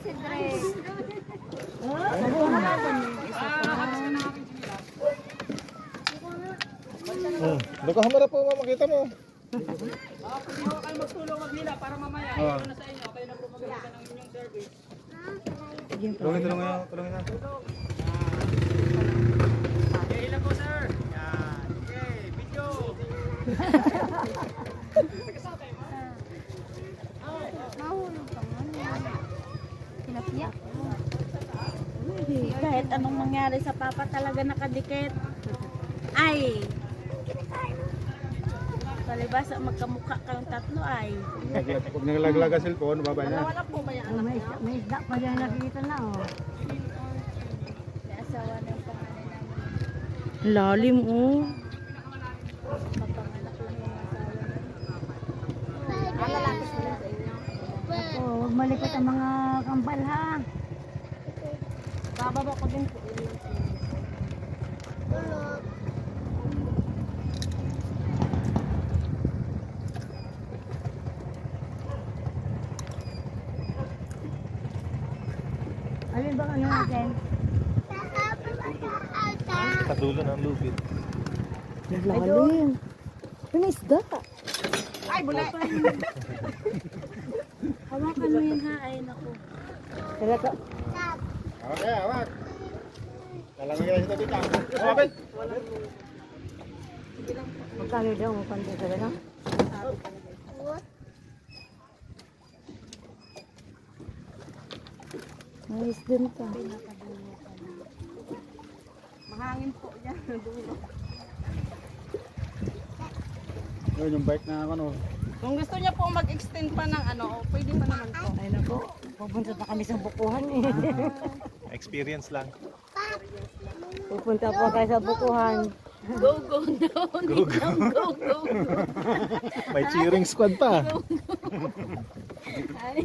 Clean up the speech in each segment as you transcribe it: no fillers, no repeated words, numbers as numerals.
si Dre. Doon ka hamara po, makita mo. Pwede ho kayo magtulong maghila para mamaya. Ito na sa inyo. Kayo na po maghila ng inyong service. Tulungin na. Okay, hila po sir. Yan. Okay, video. Mahulog ka man. Tilapia. Kahit anong mangyari sa papa talaga nakadikit. Ay! Palibas, magkamukha kayong tatlo ay. Huwag nang laglag ang cellphone, babay na. Wala po ba yung anak niya? May isda pa dyan nakikita na, oh. May asawa ng pangalan namin. Lalim, oh. Mapanganak lang yung asawa. Lalapis na lang sa inyo. Oh, huwag malikot ang mga kambal, ha? Bababa ko din po. Alin bang ano natin? Kadulo ng lubid. Lalim. May isda. Ay, bulay! Hawakan mo yun ha, ay naku. Talaga. Okay, awak. Lalangin ka na sa bitang. Awakit. Magkano daw ang pantay sa gano'n? Ayos din pa. Mahangin po dyan. Dulo. Yun yung bike na ano. Kung gusto niya po mag-extend pa ng ano, pwede pa naman po. Ay nako, pupunta pa kami sa bukuhan eh. Experience lang. Pupunta po tayo sa bukuhan. Go, go, down, go, go, go. May cheering squad pa. Ay,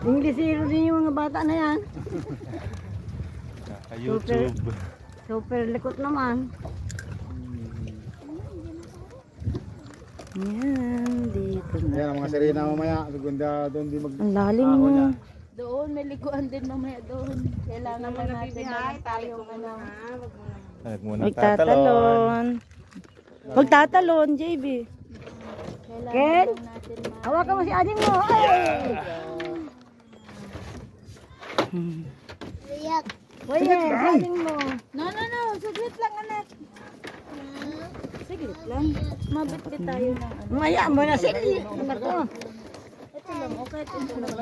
Inglesero din yung mga bata na yan. YouTube. Super likot naman. Yan, dito na. Ayan ang mga sirena mamaya. Segunda doon di mag... Ang lalim mo. Doon, may likuan din mamaya doon. Kailangan na natin na tayong ano. Magtatalon. Magtatalon, JB. Kailangan Ken? lang natin na. Hawakan mo si ading mo. Ay! Oye, ading mo. No, no, no. Saglit lang, anak. Saglit lang. Mabit-bit tayo ng ano. Maya mo na sige. Ano to? Ito lang, okay. Ito lang.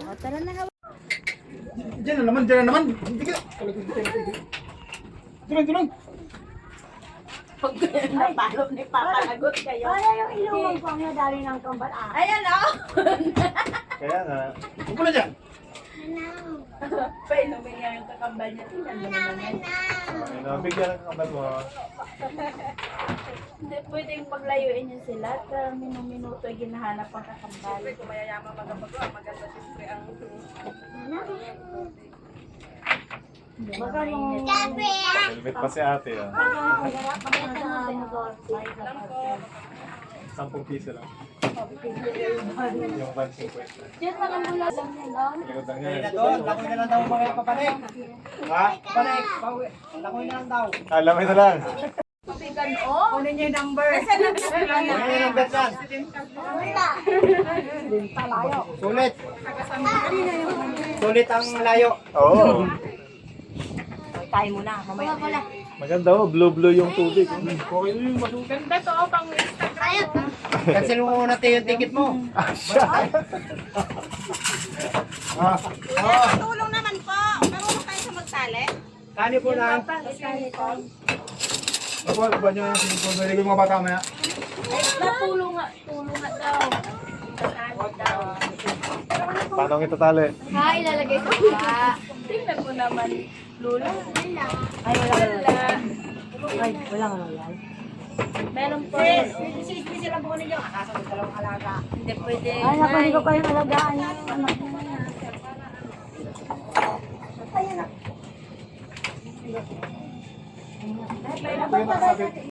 O, tara na. Diyan na naman. Hindi ka. Tulong. Pag napalo ni Papa, lagot kayo. Kaya yung ilungan ko ang nadali ng kambal. Ayan, oh. Kaya nga. Upo na dyan. Painumin nga yung kakambal niya. Tingnan mo naman. Bigyan ng kamay mo. Hindi pwedeng paglayuin niyo sila. Minuto ay ginahanap ang kakambal. Kung mayayaman magkapagawa, maganda siyempre ang Baka mo. Helmet pa si ate. Sampung piso lang. Yung bansi ko. Diyan lang ang mula lang yan, oh. Likod lang yan. Lakoy na lang daw mga papanik. Ha? Panik. Lakoy na lang daw. Alam mo na lang. Pigan, oh. Kunin niyo yung number. Kunin yung betsan. Sulit ang layo. Oo. Tayo muna. Mamaya pala. Maganda oh, blue yung tubig. Okay yung Ganda to, oh, pang Instagram. Cancel mo muna tayo yung ticket mo. Tulong naman po. Marunong kayo sa magsali. Kani po na. Ako, ba nyo yung sinipon? May mga bata maya. Tulong nga daw. Itatali daw. Paano ang itatali? Ha, ilalagay sa baba. Tingnan mo naman, Lula. Ay, wala. Ay, wala nga yan. Meron po. Sisi lang po ninyo. Akasagot dalawang alaga. Hindi pwede. Ay, napali ko kayong alagaan yung anak mo. Ayan na.